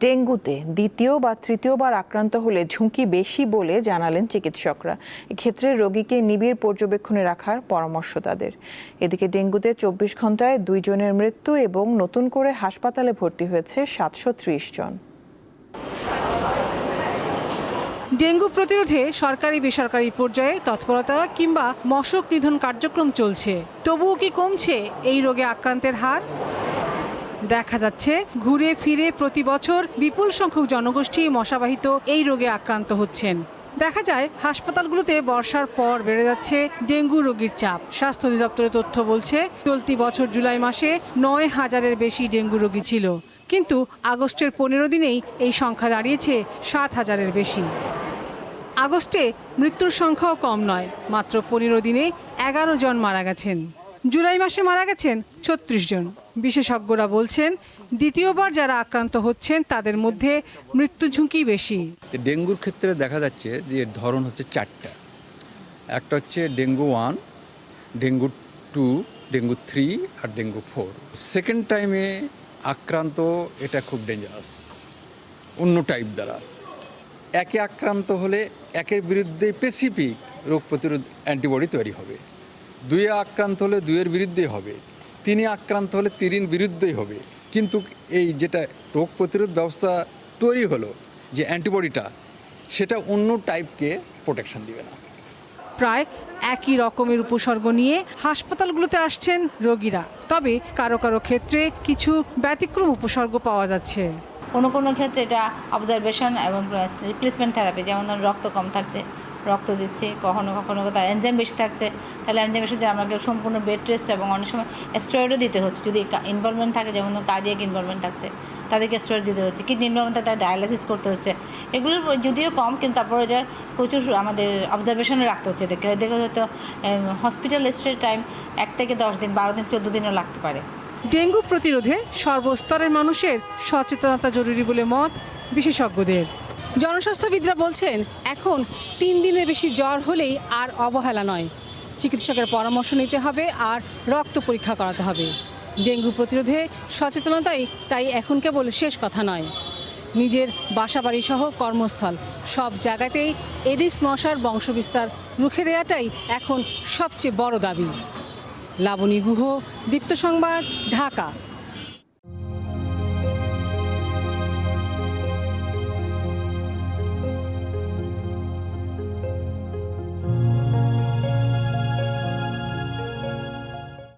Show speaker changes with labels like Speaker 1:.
Speaker 1: ডেঙ্গুতে দ্বিতীয় বা তৃতীয়বার আক্রান্ত হলে ঝুঁকি বেশি বলে জানালেন চিকিৎসকরা। এক্ষেত্রে রোগীকে নিবিড় পর্যবেক্ষণে রাখার পরামর্শ তাদের। এদিকে ডেঙ্গুতে ২৪ ঘন্টায় ২ জনের মৃত্যু এবং নতুন করে হাসপাতালে ভর্তি হয়েছে ৭৩০ জন।
Speaker 2: ডেঙ্গু প্রতিরোধে সরকারি বেসরকারি পর্যায়ে তৎপরতা কিংবা মশক নিধন কার্যক্রম চলছে, তবুও কি কমছে এই রোগে আক্রান্তের হার? দেখা যাচ্ছে ঘুরে ফিরে প্রতি বছর বিপুল সংখ্যক জনগোষ্ঠী মশাবাহিত এই রোগে আক্রান্ত হচ্ছেন। দেখা যায় হাসপাতালগুলোতে বর্ষার পর বেড়ে যাচ্ছে ডেঙ্গু রোগীর চাপ। স্বাস্থ্য অধিদপ্তরের তথ্য বলছে চলতি বছর জুলাই মাসে ৯,০০০-এর বেশি ডেঙ্গু রোগী ছিল, কিন্তু আগস্টের ১৫ দিনেই এই সংখ্যা দাঁড়িয়েছে ৭,০০০-এর বেশি। আগস্টে মৃত্যুর সংখ্যাও কম নয়, মাত্র ১৫ দিনে ১১ জন মারা গেছেন। জুলাই মাসে মারা গেছেন ৩৬ জন। বিশেষজ্ঞরা বলছেন দ্বিতীয়বার যারা আক্রান্ত হচ্ছেন তাদের মধ্যে মৃত্যু ঝুঁকি বেশি।
Speaker 3: ডেঙ্গুর ক্ষেত্রে দেখা যাচ্ছে যে এর ধরন হচ্ছে 4টা। একটা হচ্ছে ডেঙ্গু 1, ডেঙ্গু 2, ডেঙ্গু 3 আর ডেঙ্গু 4। সেকেন্ড টাইমে আক্রান্ত এটা খুব ডেঞ্জারাস অন্য টাইপ দ্বারা। একে আক্রান্ত হলে একের বিরুদ্ধে স্পেসিফিক রোগ প্রতিরোধ অ্যান্টিবডি তৈরি হবে, 2-এ আক্রান্ত হলে 2-এর বিরুদ্ধেই হবে, 3-এ আক্রান্ত হলে 3-এর বিরুদ্ধেই হবে। কিন্তু এই যেটা রোগ প্রতিরোধ ব্যবস্থা তৈরি হলো যে অ্যান্টিবডিটা, সেটা অন্য টাইপকে প্রোটেকশন দিবে না।
Speaker 2: প্রায় একই রকমের উপসর্গ নিয়ে হাসপাতালগুলোতে আসছেন রোগীরা, তবে কারো কারো ক্ষেত্রে কিছু ব্যতিক্রম উপসর্গ পাওয়া যাচ্ছে।
Speaker 4: কোনো কোনো ক্ষেত্রে এটা অবজারভেশন এবং রিপ্লেসমেন্ট থেরাপি, যেমন ধরুন রক্ত কম থাকছে, রক্ত দিচ্ছে, কখনো কখনো তার এনজাইম বেশি থাকছে, তাহলে এনজাইমের সাথে আমাকে সম্পূর্ণ বেড রেস্ট এবং অনেক সময় স্টেরয়েডও দিতে হচ্ছে। যদি ইনভলভমেন্ট থাকে, যেমন কার্ডিয়াক ইনভলভমেন্ট থাকছে, তাদেরকে স্টেরয়েড দিতে হচ্ছে, কিডনি ইনভলভমেন্ট থাকে, তাদের ডায়ালাইসিস করতে হচ্ছে। এগুলো যদিও কম, কিন্তু তারপরে যে প্রচুর আমাদের অবজারভেশনে রাখতে হচ্ছে। দেখে হয়তো হসপিটাল স্টে টাইম 1 থেকে 10 দিন, 12 দিন, 14 দিনও লাগতে পারে।
Speaker 2: ডেঙ্গু প্রতিরোধে সর্বস্তরের মানুষের সচেতনতা জরুরি বলে মত বিশেষজ্ঞদের। জনস্বাস্থ্যবিদরা বলছেন এখন 3 দিনের বেশি জ্বর হলেই আর অবহেলা নয়, চিকিৎসকের পরামর্শ নিতে হবে আর রক্ত পরীক্ষা করাতে হবে। ডেঙ্গু প্রতিরোধে সচেতনতাই তাই এখন কেবল শেষ কথা নয়, নিজের বাসাবাড়ি সহ কর্মস্থল সব জায়গাতেই এডিস মশার বংশবিস্তার রুখে দেওয়াটাই এখন সবচেয়ে বড় দাবি। লাবণী গুহ, দীপ্ত সংবাদ, ঢাকা।